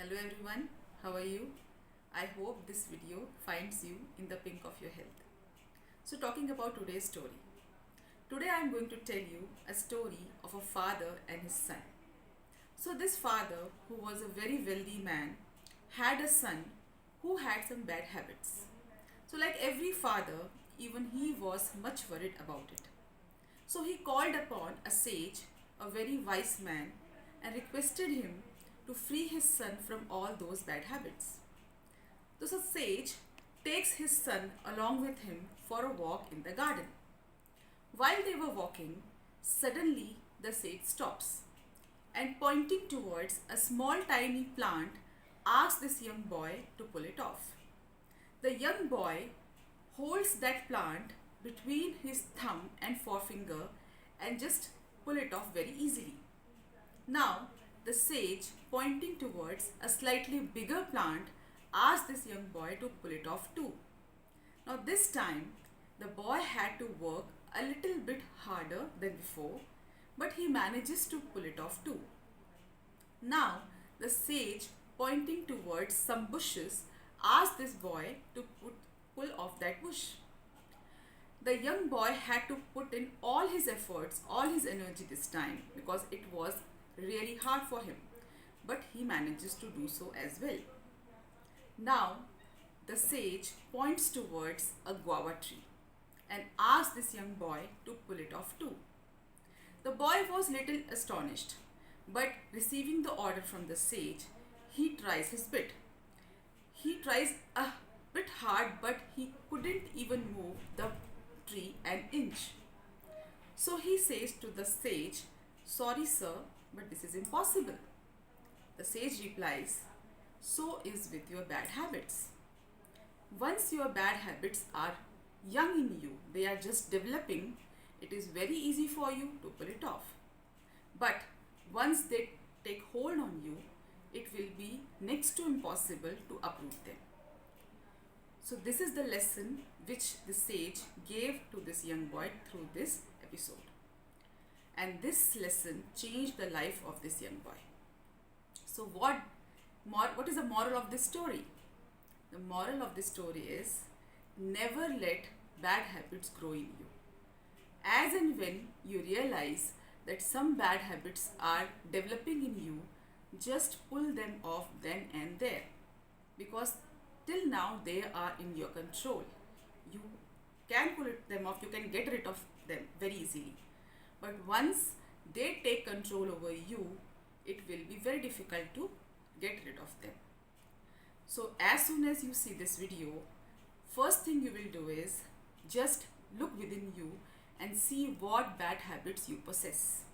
Hello everyone, how are you? I hope this video finds you in the pink of your health. So talking about today's story. Today I am going to tell you a story of a father and his son. So this father, who was a very wealthy man, had a son who had some bad habits. So like every father, even he was much worried about it. So he called upon a sage, a very wise man, and requested him to free his son from all those bad habits. So the sage takes his son along with him for a walk in the garden. While they were walking, suddenly the sage stops and, pointing towards a small tiny plant, asks this young boy to pull it off. The young boy holds that plant between his thumb and forefinger and just pull it off very easily. Now, the sage, pointing towards a slightly bigger plant, asked this young boy to pull it off too. Now, this time, the boy had to work a little bit harder than before, but he manages to pull it off too. Now, the sage, pointing towards some bushes, asked this boy to pull off that bush. The young boy had to put in all his efforts, all his energy this time, because it was really hard for him, but he manages to do so as well. Now, the sage points towards a guava tree and asks this young boy to pull it off too. The boy was little astonished, but receiving the order from the sage, he tries his bit. He tries a bit hard, but he couldn't even move the tree an inch. So he says to the sage, "Sorry, sir, but this is impossible." The sage replies, "So is with your bad habits. Once your bad habits are young in you, they are just developing, it is very easy for you to pull it off. But once they take hold on you, it will be next to impossible to uproot them." So this is the lesson which the sage gave to this young boy through this episode. And this lesson changed the life of this young boy. So what is the moral of this story? The moral of this story is, never let bad habits grow in you. As and when you realize that some bad habits are developing in you, just pull them off then and there, because till now they are in your control. You can pull them off, you can get rid of them very easily. But once they take control over you, it will be very difficult to get rid of them. So as soon as you see this video, first thing you will do is just look within you and see what bad habits you possess.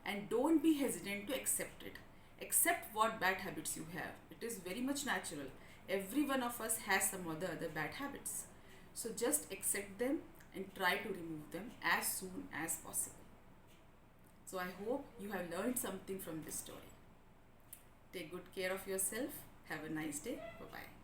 And don't be hesitant to accept it. Accept what bad habits you have. It is very much natural. Every one of us has some other bad habits. So just accept them and try to remove them as soon as possible. So I hope you have learned something from this story. Take good care of yourself. Have a nice day. Bye-bye.